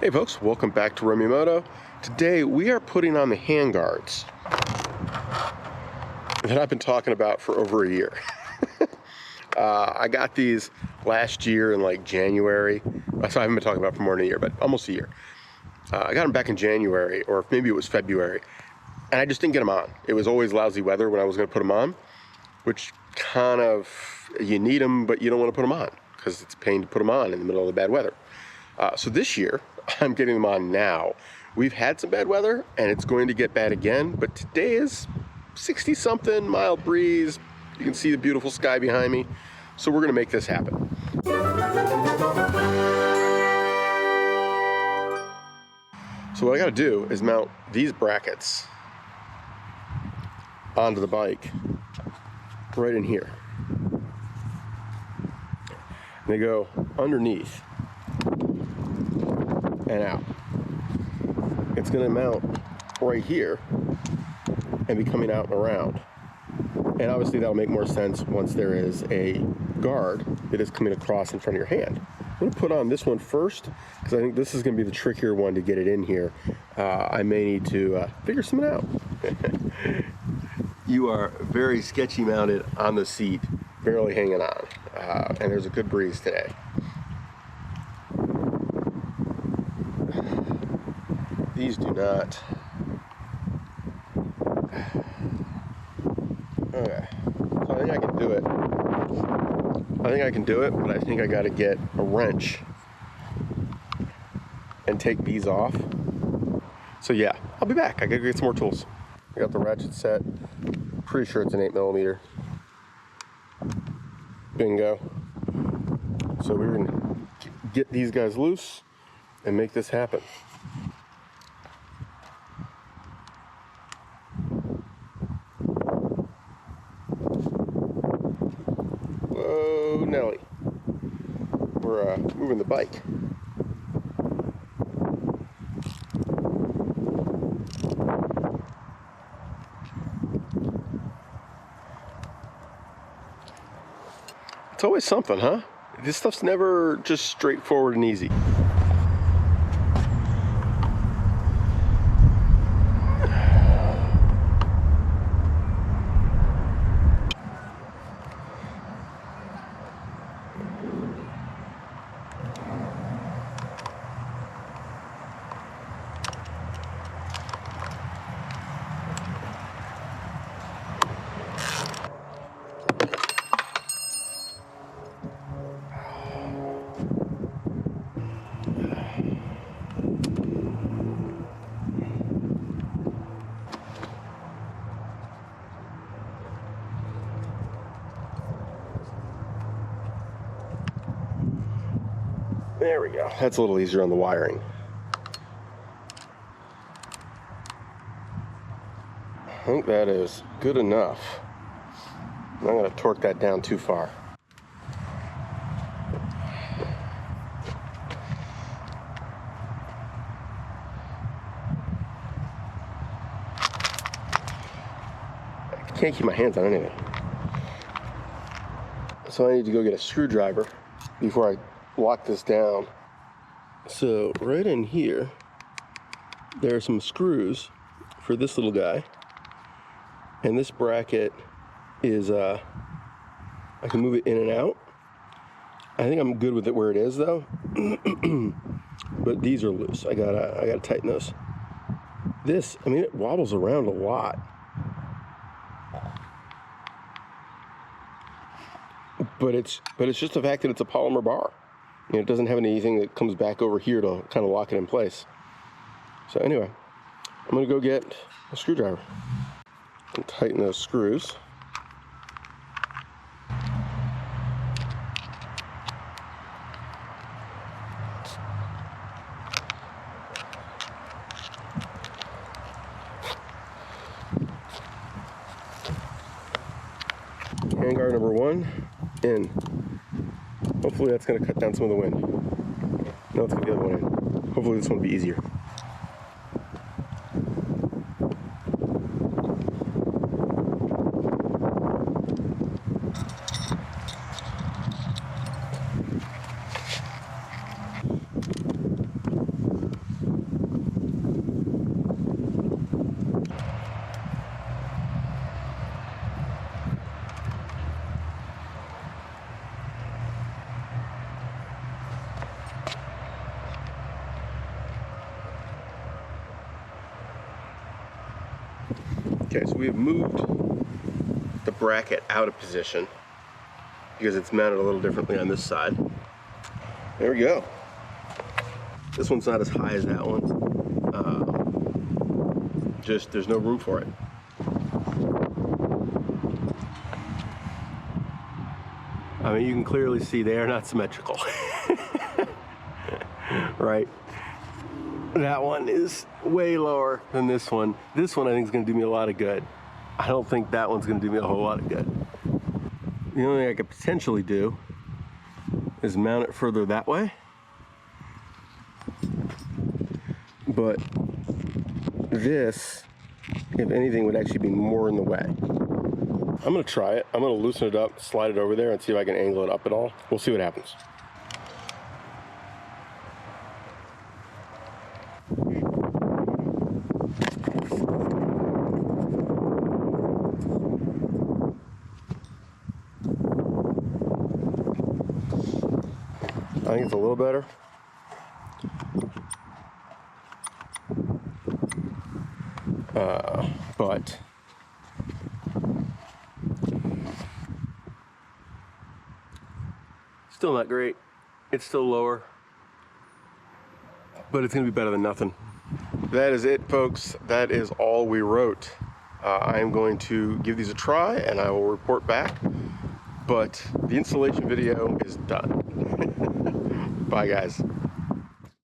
Hey folks, welcome back to Remimoto. Today we are putting on the handguards that I've been talking about for over a year. I got these last year in like January. So I haven't been talking about it for more than a year, but almost a year. I got them back in January, or maybe it was February, and I just didn't get them on. It was always lousy weather when I was going to put them on, which kind of, you need them, but you don't want to put them on because it's a pain to put them on in the middle of the bad weather. So this year, I'm getting them on now. We've had some bad weather, and it's going to get bad again, but today is 60-something, mild breeze. You can see the beautiful sky behind me. So we're going to make this happen. So what I got to do is mount these brackets onto the bike right in here. And they go underneath and out. It's going to mount right here and be coming out and around. And obviously that'll make more sense once there is a guard that is coming across in front of your hand. I'm going to put on this one first because I think this is going to be the trickier one to get it in here. I may need to figure something out. You are very sketchy mounted on the seat, barely hanging on. And there's a good breeze today. These do not. Okay, so I think I can do it. But I think I got to get a wrench and take these off. So yeah, I'll be back. I gotta get some more tools. I got the ratchet set. Pretty sure it's an 8mm. Bingo. So we're gonna get these guys loose and make this happen. Whoa, Nelly. We're moving the bike. It's always something, huh? This stuff's never just straightforward and easy. There we go. That's a little easier on the wiring. I think that is good enough. I'm not going to torque that down too far. I can't keep my hands on anything. So I need to go get a screwdriver before I lock this down. So right in here there are some screws for this little guy, and this bracket is I can move it in and out. I think I'm good with it where it is though. But these are loose. I gotta tighten those. This, I mean, it wobbles around a lot, but it's just the fact that it's a polymer bar. You know, it doesn't have anything that comes back over here to kind of lock it in place. So anyway, I'm going to go get a screwdriver and tighten those screws. Handguard number 1 in. Hopefully that's going to cut down some of the wind. No, let's get the other one in. Hopefully this one will be easier. Okay, so we have moved the bracket out of position because it's mounted a little differently on this side. There we go. This one's not as high as that one. Just there's no room for it. I mean, you can clearly see they are not symmetrical. Right? That one is way lower than this one. This one I think is going to do me a lot of good. I don't think that one's going to do me a whole lot of good. The only thing I could potentially do is mount it further that way. But this, if anything, would actually be more in the way. I'm going to try it. I'm going to loosen it up, slide it over there, and see if I can angle it up at all. We'll see what happens. I think it's a little better. But still not great. It's still lower, but it's gonna be better than nothing. That is it, folks. That is all we wrote. I am going to give these a try and I will report back, but the installation video is done. Bye, guys.